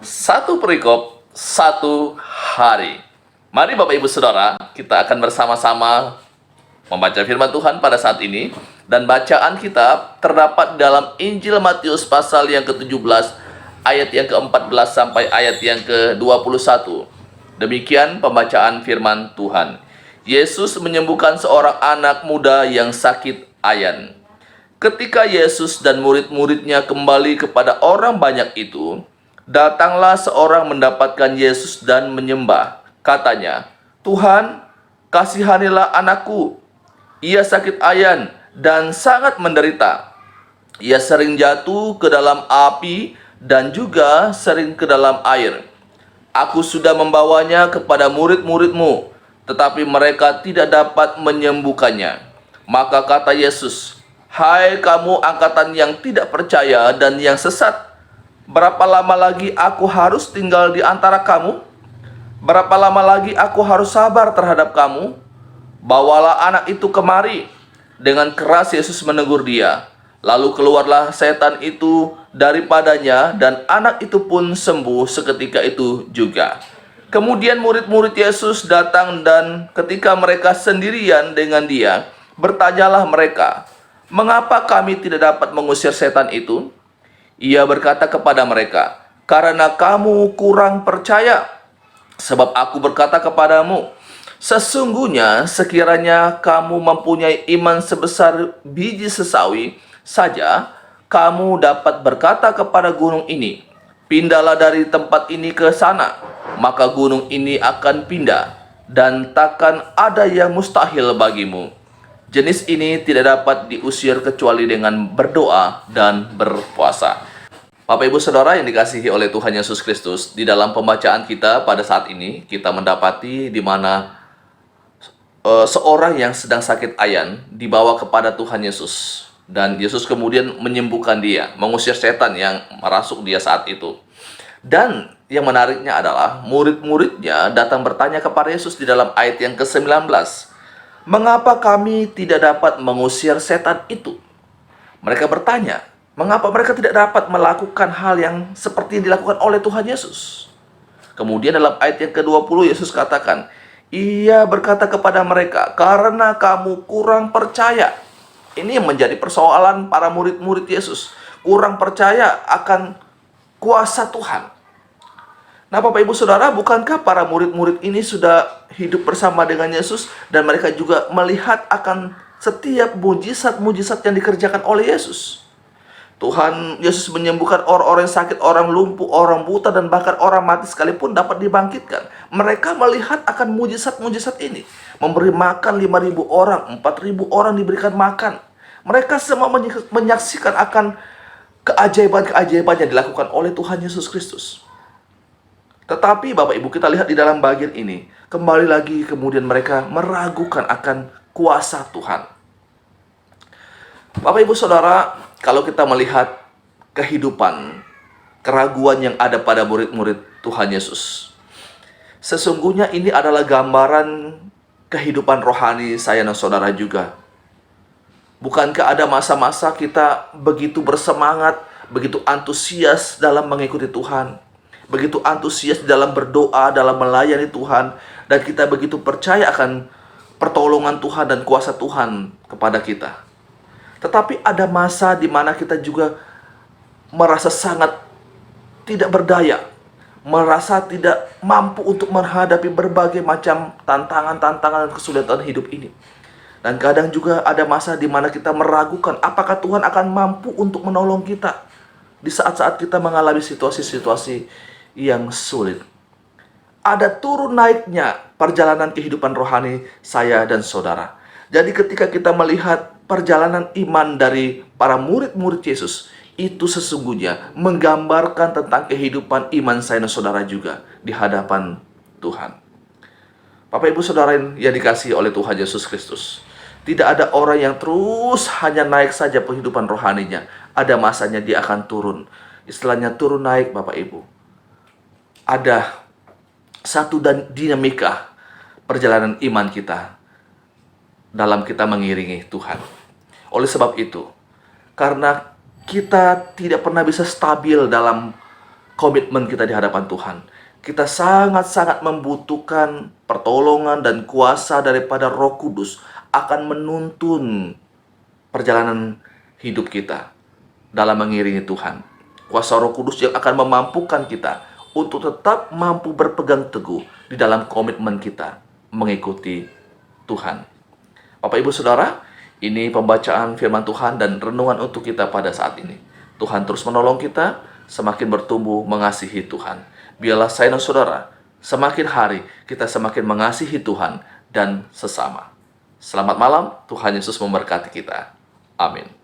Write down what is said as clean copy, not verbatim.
Satu perikop, satu hari. Mari Bapak Ibu Saudara, kita akan bersama-sama membaca firman Tuhan pada saat ini. Dan bacaan kita terdapat dalam Injil Matius pasal yang ke-17, ayat yang ke-14 sampai ayat yang ke-21. Demikian pembacaan firman Tuhan. Yesus menyembuhkan seorang anak muda yang sakit ayan. Ketika Yesus dan murid-muridnya kembali kepada orang banyak itu, datanglah seorang mendapatkan Yesus dan menyembah. Katanya, "Tuhan, kasihanilah anakku. Ia sakit ayan dan sangat menderita. Ia sering jatuh ke dalam api dan juga sering ke dalam air. Aku sudah membawanya kepada murid-muridmu, tetapi mereka tidak dapat menyembuhkannya." Maka kata Yesus, "Hai kamu angkatan yang tidak percaya dan yang sesat, berapa lama lagi aku harus tinggal di antara kamu? Berapa lama lagi aku harus sabar terhadap kamu? Bawalah anak itu kemari." Dengan keras Yesus menegur dia. Lalu keluarlah setan itu daripadanya dan anak itu pun sembuh seketika itu juga. Kemudian murid-murid Yesus datang dan ketika mereka sendirian dengan dia, bertanyalah mereka, "Mengapa kami tidak dapat mengusir setan itu?" Ia berkata kepada mereka, "Karena kamu kurang percaya. Sebab aku berkata kepadamu, sesungguhnya sekiranya kamu mempunyai iman sebesar biji sesawi saja, kamu dapat berkata kepada gunung ini, 'Pindahlah dari tempat ini ke sana,' maka gunung ini akan pindah, dan takkan ada yang mustahil bagimu. Jenis ini tidak dapat diusir kecuali dengan berdoa dan berpuasa." Bapak Ibu Saudara yang dikasihi oleh Tuhan Yesus Kristus, di dalam pembacaan kita pada saat ini, kita mendapati di mana seorang yang sedang sakit ayan dibawa kepada Tuhan Yesus. Dan Yesus kemudian menyembuhkan dia, mengusir setan yang merasuk dia saat itu. Dan yang menariknya adalah murid-muridnya datang bertanya kepada Yesus di dalam ayat yang ke-19. "Mengapa kami tidak dapat mengusir setan itu?" Mereka bertanya, mengapa mereka tidak dapat melakukan hal yang seperti yang dilakukan oleh Tuhan Yesus. Kemudian dalam ayat yang ke-20 Yesus katakan, Ia berkata kepada mereka, "Karena kamu kurang percaya." Ini yang menjadi persoalan para murid-murid Yesus. Kurang percaya akan kuasa Tuhan. Nah, Bapak Ibu Saudara, bukankah para murid-murid ini sudah hidup bersama dengan Yesus dan mereka juga melihat akan setiap mujizat-mujizat yang dikerjakan oleh Yesus? Tuhan Yesus menyembuhkan orang-orang yang sakit, orang lumpuh, orang buta, dan bahkan orang mati sekalipun dapat dibangkitkan. Mereka melihat akan mujizat-mujizat ini. Memberi makan 5.000 orang, 4.000 orang diberikan makan. Mereka semua menyaksikan akan keajaiban-keajaiban yang dilakukan oleh Tuhan Yesus Kristus. Tetapi Bapak Ibu, kita lihat di dalam bagian ini, kembali lagi kemudian mereka meragukan akan kuasa Tuhan. Bapak Ibu Saudara, kalau kita melihat kehidupan, keraguan yang ada pada murid-murid Tuhan Yesus, sesungguhnya ini adalah gambaran kehidupan rohani saya dan saudara juga. Bukankah ada masa-masa kita begitu bersemangat, begitu antusias dalam mengikuti Tuhan, begitu antusias dalam berdoa, dalam melayani Tuhan, dan kita begitu percaya akan pertolongan Tuhan dan kuasa Tuhan kepada kita. Tetapi ada masa di mana kita juga merasa sangat tidak berdaya, merasa tidak mampu untuk menghadapi berbagai macam tantangan-tantangan dan kesulitan hidup ini. Dan kadang juga ada masa di mana kita meragukan apakah Tuhan akan mampu untuk menolong kita di saat-saat kita mengalami situasi-situasi yang sulit. Ada turun naiknya perjalanan kehidupan rohani saya dan saudara. Jadi ketika kita melihat perjalanan iman dari para murid-murid Yesus, itu sesungguhnya menggambarkan tentang kehidupan iman saya dan saudara juga di hadapan Tuhan. Bapak Ibu Saudara yang dikasihi oleh Tuhan Yesus Kristus, tidak ada orang yang terus hanya naik saja kehidupan rohaninya. Ada masanya dia akan turun. Istilahnya turun naik, Bapak Ibu. Ada satu dinamika perjalanan iman kita dalam kita mengiringi Tuhan. Oleh sebab itu, karena kita tidak pernah bisa stabil dalam komitmen kita di hadapan Tuhan. Kita sangat-sangat membutuhkan pertolongan dan kuasa daripada Roh Kudus akan menuntun perjalanan hidup kita dalam mengiringi Tuhan. Kuasa Roh Kudus yang akan memampukan kita untuk tetap mampu berpegang teguh di dalam komitmen kita mengikuti Tuhan. Bapak Ibu Saudara, ini pembacaan firman Tuhan dan renungan untuk kita pada saat ini. Tuhan terus menolong kita semakin bertumbuh mengasihi Tuhan. Biarlah saya dan saudara semakin hari kita semakin mengasihi Tuhan dan sesama. Selamat malam, Tuhan Yesus memberkati kita. Amin.